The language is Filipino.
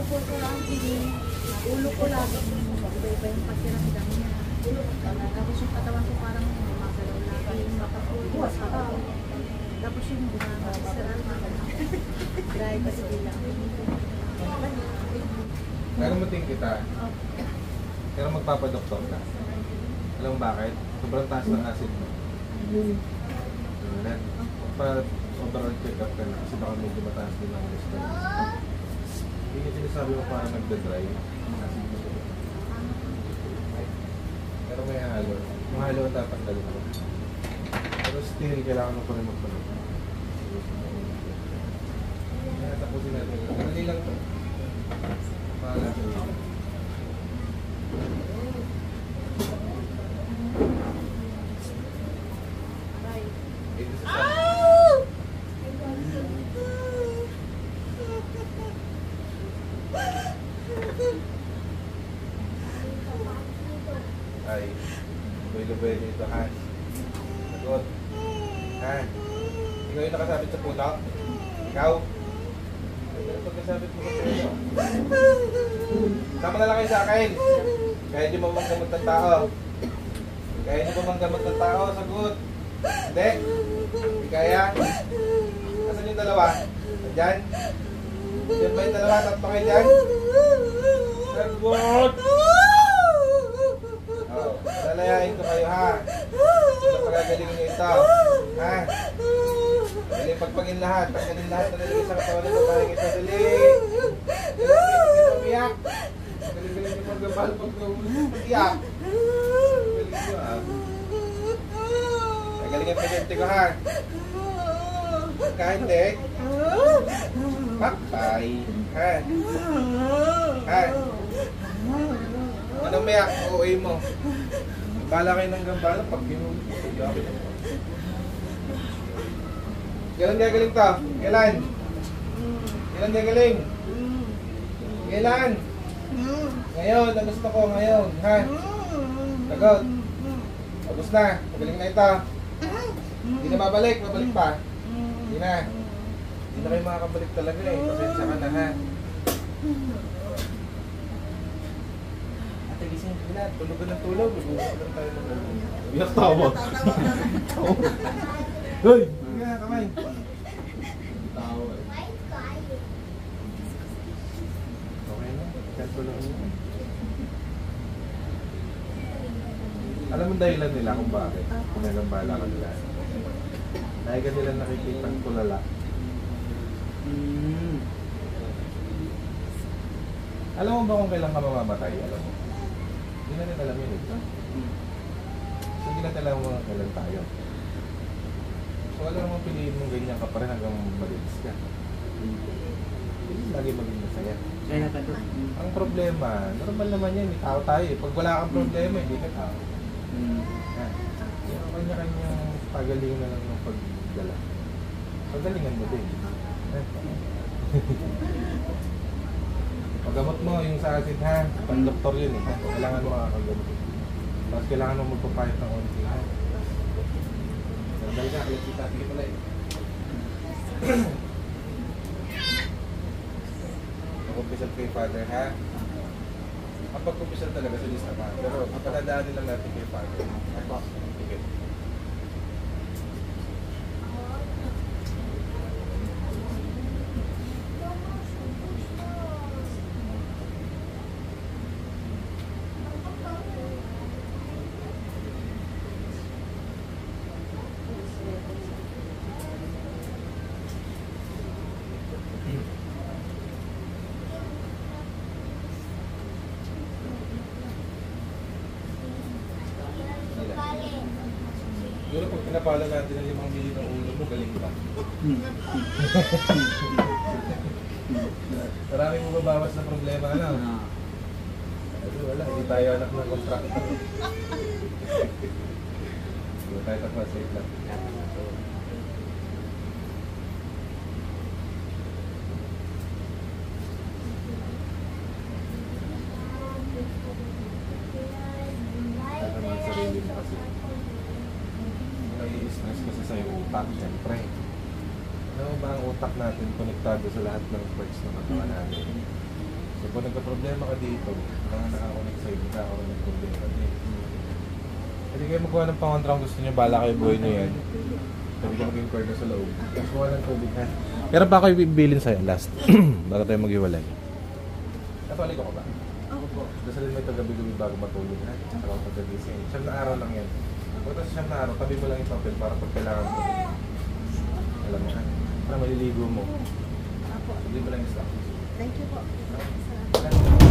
po ko lang, ulo ko lang, iba-iba yung pagkiramdam niya. Tapos yung katawan ko parang gumagalaw lagi, makapuwas ako. Tapos yung gumagalaw dahil kasi bilang. Pero mating kita. Pero magpapadoktor ka. Alam mo bakit? Sobrang taas ng acid mo. Para overall check-up ka na kasi baka medyo mataas din ang cholesterol. Yung sinasabi mo parang nagda-dry. Pero may halo. Yung halo ang tatanggalin ko. Pero still, kailangan mo pa rin magpalit. Kaya tapusin natin. Madali lang to. Pahala ko yun. Ito sa sabi. Ay, buhay dito, ha? Sagot. Ha? Ikaw yung nakasabit sa puto? Ikaw? Ano yung pagkasabit mo sa puto? Sama na lang kayo sa akin. Kaya hindi mo manggamot ng tao. Kaya hindi mo manggamot ng tao, sagot. Hindi? Hindi kaya? Asan yung dalawa? Nandyan? Diyan ba yung dalawa? Tatlo kayo dyan? Sagot! Oh, lalayain ko kayo, ha? Ano pagagalingin nyo ito? Ha? Dali, pagpagin lahat. Pagpagin lahat na nalagay sa katawan ng babaeng ito. Dali! Dali, umiyak! Galing-galing nyo magabal pag umiyak. Galing nyo, ha? Galingan pasyente ko, ha? Kahit hindi. Pakpay. Ha? Ha? Anong mayak? OA mo. Bala kayo ng gambala pag ginulit. Kailan gagaling to? Kailan? Kailan gagaling? Kailan? Ngayon, ang gusto ko ngayon. Ha? Sagot. Tapos na. Magaling na ito. Hindi na babalik. Babalik pa. Hindi na. Hindi na kayo makakabalik talaga eh. Pasensya ka na, ha? Ate, gising ka na. Tulogan ng tulog. Mag-uusap lang tayo ng tulog. Iyak tawa. Hoy! Hindi nga, kamay. Tawa eh. Okay na. Kanto lang yun. Alam mo dahilan nila kung bakit? Kung nagambala ka nila. Dahil ka nila nakikita ang tulala. Alam mo ba kung kailan ka mamamatay? Alam mo? Hindi na nila alam yun ito. So hindi natin alam mo kailan tayo. So alam mo piliin mong ganyan ka pa rin hanggang malinis ka. Hindi lagi maging masaya. Ang problema, normal naman yan. Tao tayo eh. Pag wala kang problema, hindi ka tao. Yung kanya-kanyang pagaling na lang ng pagdala. Pagalingan mo din. Paggamot mo yung sa acid, ha? Pang-doktor yun eh. Kailangan mo makakagamot. Tapos kailangan mo magpapahit ng onti, ha? Sandal ka, kita. Sige pala eh. Pag-umpisal kay Father, ha? Ang pag-umpisal talaga sa lista pa. Pero papadadaanin lang natin kay Father. Sige. Siguro pag pinapala natin ng 5 milyon ng ulo mo, galing ba? Maraming mababawas na problema, ano? Wala, hindi tayo anak ng contractor. Hindi tayo tapos, safe lang. Sana naman sarili mo kasi. Nai-stress kasi sa yung utak, siyempre. Ano ba ang utak natin konektado sa lahat ng parts ng katawan natin? So pag nagka-problema ka dito, mga nakakunik sa'yo, nagkakaroon ng problema din. Pwede kayo magawa ng pangontra kung gusto nyo, bala kayo buhay nyo yan. Pwede kayo maging corner sa loob. Tapos kuha ng tubig ha. Pero pa ako ibibilin sa'yo, last. Bago tayo maghiwalay. Katolik ako ba? Opo. Dasalin mo ito gabi-gabi bago matulog ha. Saka pagkagising. Siyam na araw lang yan. Pagkatapos siyam na araw, tabi mo lang yung papel para pag kailangan mo. Alam mo ha? Para maliligo mo. Opo. Hindi mo lang yung stock. Thank you po. Alam mo?